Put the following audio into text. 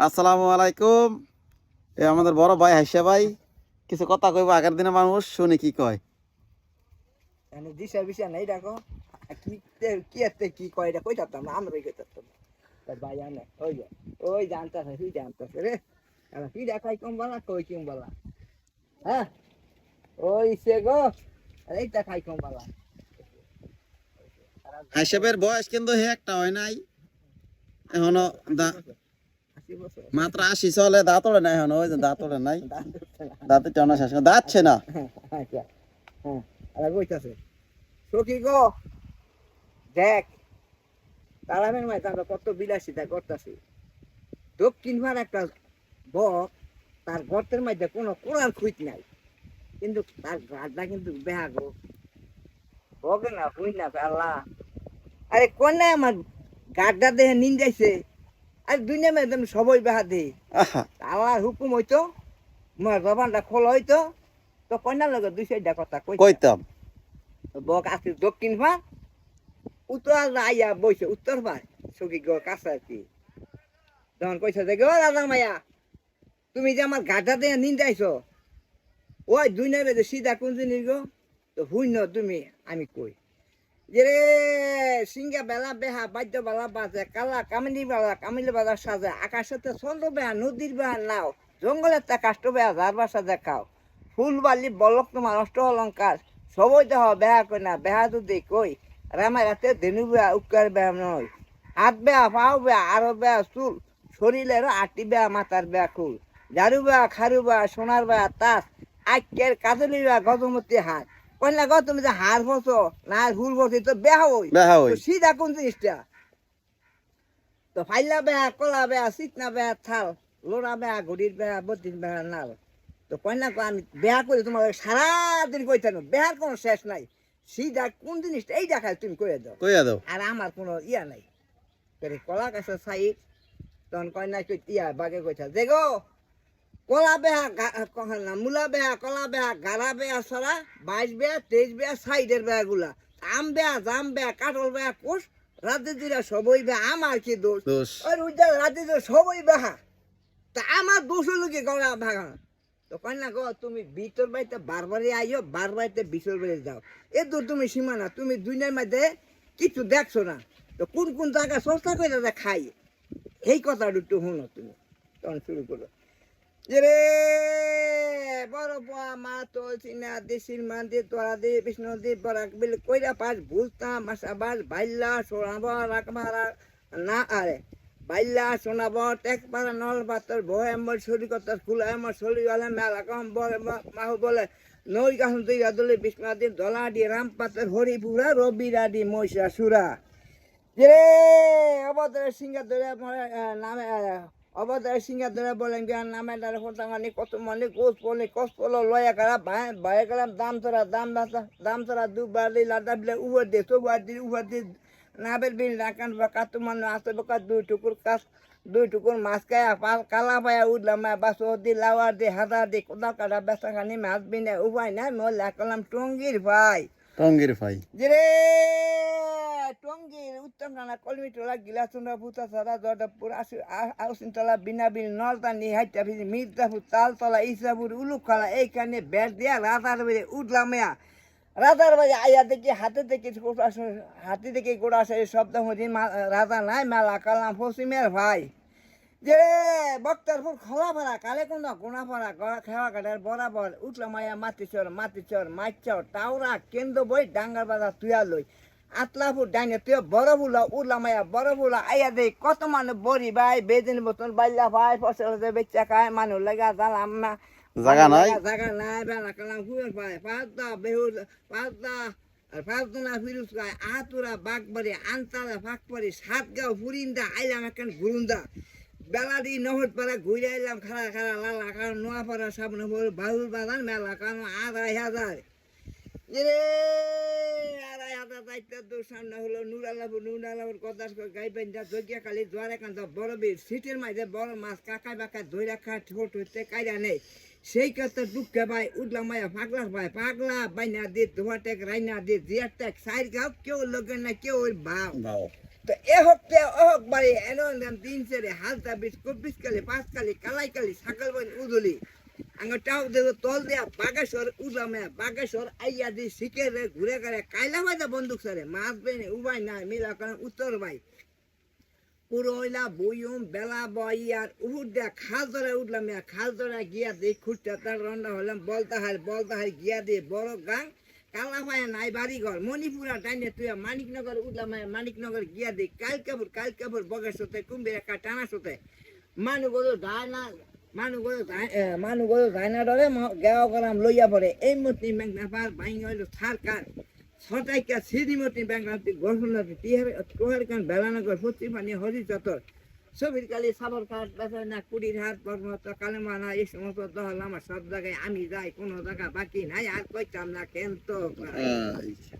আসসালামু আলাইকুম। এ আমাদের বড় ভাই হাসিয়া ভাই কিছু কথা কইব। আগের দিনে মানুষ শুনি কি কয়। মানে দিশা বিশা নাই দেখো কি কি এতে কি কয় এটা কইতাম না আমরা কইতাম তার ভাই আনে ওই জানতাছে তুই জানতাছে রে কি দেখাই কম বলা কই কম বলা হ্যাঁ ওই সে গো এইটা খাই কম বলা হাসিয়াবের বয়স কিন্তু হে একটা হয় নাই এখনো। 80 বছর মাত্র 80 চলে, দাঁত ওড়ে নাই এখনো। ওই যে দাঁত ওড়ে নাই, দাঁতের টানা শেষ দাঁতছে না। আচ্ছা হ্যাঁ আর কইতাছে সখী গো দেখ তারামের মাঝে আমরা কত বিলাসিতা করতেছি দক্ষিণ ভার একটা বক তার গর্তের মধ্যে কোনো কোরআন খুঁজ নাই কিন্তু তার গাছটা কিন্তু বেহা গো বকে না খুঁজ না আল্লাহ আরে কোন নাই আমার গাছটা দেহে নিন যাইছে আর দুনিয়া মেয়ে তুমি সবই বেহা দে আহা, আল্লাহর হুকুম হইতো মোর জবানটা খোল হইতো তো কন্যার লগে দুই চারটা কথা কইতাম। বক আছে দক্ষিণ ভার উত্তর আইয়া বইছে উত্তর ভার সখী গো কাছে আর কি তখন কইছে যে গো রাজা মায়া তুমি যে আমার গাটা দিয়ে নিন্দাইছো ওই দুই নেবে যে সিধা কোন জিনিস গো তো হুইন তুমি আমি কই যে রে সিঙ্গা বেলা বেহা বাদ্য বেলা বাজে কালা কামিনী বেলা কামিলি বেলা সাজে আকাশেতে চন্দ্র বেহা নদীর বেহা নাও জঙ্গলের তা কাষ্ট বেহা ঝাড়বার সাজে খাও ফুল বালি বলক তোমার অষ্ট অলঙ্কার সবই দেহ বেহা কই না বেহা যদি কই রামায় রাতে ধেনু বেহা উৎকার বেহা নয় হাত বেহা পাও বেহা আরো বেহা চুল শরীরের আটটি বেহা মাথার বেহা খুল ঝাড়ু বেহা খারু বেহা সোনার বেহা তাস আইকের কাজলি বেহা গজমতি হাত কইলা গো তুমি যে হার বসো না ফুল বসি তো বেহা হই বেহা হই। সিধা কোন জিনিসটা তো ফাইলা বেহা কলা বেহা চিকনা বেহা থাল লোড়া বেহা ঘড়ির বেহা বত্রিশ বেহা নাল তো কইলা কো আমি বেহা করে তোমার সারাদিন কইতাম বেহার কোনো শেষ নাই সিধা কোন জিনিসটা এই দেখায় তুমি কয়ে দাও কইয়া দাও। আর আমার কোনো ইয়া নাই কলা গাছের সাইড তখন কন্যা ইয়া বাগে কইতা যে গো কলা বেহা না মূলা বেহা কলা বেহা গাড়া বেহা সরা 22 বেহা 23 বেহা সাইডের বেহা গুলা আম বেহা জাম বেহা কাঠল বেহা কোষ রাতে দিরা সবই বেহা আমার কি দোষ দোষ। ওই উজ্জ্বল রাতে দিরা সবই বেহা তা আমার দোষ হলো কি গলা ভাঙা তো কন্যা গো তুমি ভিতর বাড়িতে বারবারই আইও বার বাড়িতে ভিতর বাড়ি যাও এ তো তুমি সীমানা তুমি দুনিয়ার মধ্যে কিছু দেখছো না তো কোন কোন জায়গা সস্তা করে দাদা খাই এই কথাটা একটু শুনো তুমি তখন শুরু করো যে রে বড় পোয়া মা তো চিনা দেশির মান্দির তোরা দি বিষ্ণু দি বরাক বিল কইরা পাস বুঝতাম মাসাবাস বাইল্লা সোনাবর রাখবারা না আরে বাইল্লা সোনাবর টেকপাড়া নল বাতর ভয় আমার শরীরতার খুলে আমার শরীর হলে মেলা কম বলে মাহু বলে নই কাহন তুই আদলে বিষ্ণু দি দলা দি রাম পাতের হরিপুরা রবিরা দি মহিষা সুরা যে অবতারের সিংহা ধরে নামে অবতারের সিংহা ধরে বলেন যে নামে দ্বারা ফোটাঙ্গানি কত মানে গোস পলে কস পলো লয়া করা ভাই গেলাম দাম তোরা দুবার দিই লাদা বিলে উবার দে তোবার দি উবার দি নাবের বিল রাখান বা কাতু মানে আসতে বোকা দুই টুকুর মাছ খায়া কালা পায়া উঠলাম বাস দি লাওয়ার দি হাদা দি কোদাল কাটা বেসা খানি মাছ বিনে উপায় নাই মই লাগালাম টঙ্গির ভাই টঙ্গির ভাই যে রে টঙ্গির উত্তম নানা কলমিটোলা গিলাসুন্ডা ভূতা সাদা জর্দাপুর আউসিনতলা বিনাবিল নলতানি হাইটাফিজি মির্জাপুর তালতলা ইসাপুর উলুখালা এইখানে ব্যাট দিয়া রাজার বাড়ি উঠলাম রাজার বাড়ি আইয়া দেখি হাতি থেকে গোড়া আসে শব্দ মধ্যে রাজা নাই মেলা কালাম পশ্চিমের ভাই যে বক্তারপুর খোলা ভাড়া কালে কোন গোনা ভাড়া খেওয়া কাটার বরাবর উঠলাম আয়া মাতিচর মাইচর টাউরা কেন্দ্র বই ডাঙ্গার বাজার তুয়া লই আতলাপুর ডাইনে তুই বড় বুলা উঠলাম আয়া বড় বুলা আইয়া দে কত মানুষ বড়ি ভাই বেদিন বোতল বাইলা ভাই ফসল বেচা খায় মানুষ লাগা জালাম না জায়গা নাই। জায়গা নাই বেলা কালাম হুয়ের ভাই পাঁচদা বেহুর পাঁচদা আর পাঁচদনা ফিরুজ খায় আতুরা বাগবাড়ি আনতারা ফাঁকবাড়ি সাতগাঁও ফুরিন্দা আইলাম এখন গুরুন্দা বেলাদি নহর পাড়া ঘুরে এলাম খাড়া লালা কারণ নোয়াপাড়া সামনে বাহুল বাগান মেলা কারণ ২৫০০ রে ২৫০০ দায়িত্বের দূর সামনে হলো নুরালাপুর কথা গাই পেঞ্জা জগিয়া কালী জোয়ার একান্ত বড় বীর সিটের মাঝে বড় মাছ কাকায় বাঁকা ধরে রাখা ছোট হইতে কায়দা নেই সেই কথা দুঃখে ভাই উঠলাম মায়া পাগলা বাইনা দিয়ে ধোয়া টেক রাইনা দিয়ে জিয়ার টেক সাইড গাও কেউ লোকের না কেউ ওই ভাও তো এ হোক বাড়ি এনো নাম 3 4 হালতা 20 24 কালি 5 কালি কালাই কালি সকাল বন উদলি আঙ্গটাও দেব তল দিয়া বাগেশ্বর উদামে বাগেশ্বর আইয়া দি শিখে রে ঘুরে করে কাইলা বাজা বন্দুক সারে মাছ বেনে উবাই না মিলা করে উত্তর ভাই পুরোইলা বইম বেলা বই আর উহুর দিয়া খাল ধরে উঠলাম খাল ধরে গিয়া দিয়ে খুঁজতে তার রন্না হলাম বলতা হার গিয়া দিয়ে বড় গাং কালা ভাই নাই বাড়ি ঘর মণিপুরা টাইনে তুই মানিকনগর উঠলাম মানিকনগর গিয়া দিয়ে কাল কাপুর বগের সাথে কুম্ভীর একটা টানা সাথে মানুষগুলো ধায়না ডরে গেওয়া করাম লইয়া পড়ে এই মতনি মেঘনা পার ভাই হইল সরকার ছটাইকা শ্রীমতী ব্যাংকাতি গঠনটি টিহার কান বেলানগর পশ্চিম পানি হরি চতর ছবির কালী সাবর কাঠ বেচানা কুড়ির হাট পর্বত কালেমানা এই সমস্ত দল আমার সব জায়গায় আমি যাই কোনো জায়গা বাকি নাই আর কইতাম না কেন তো আচ্ছা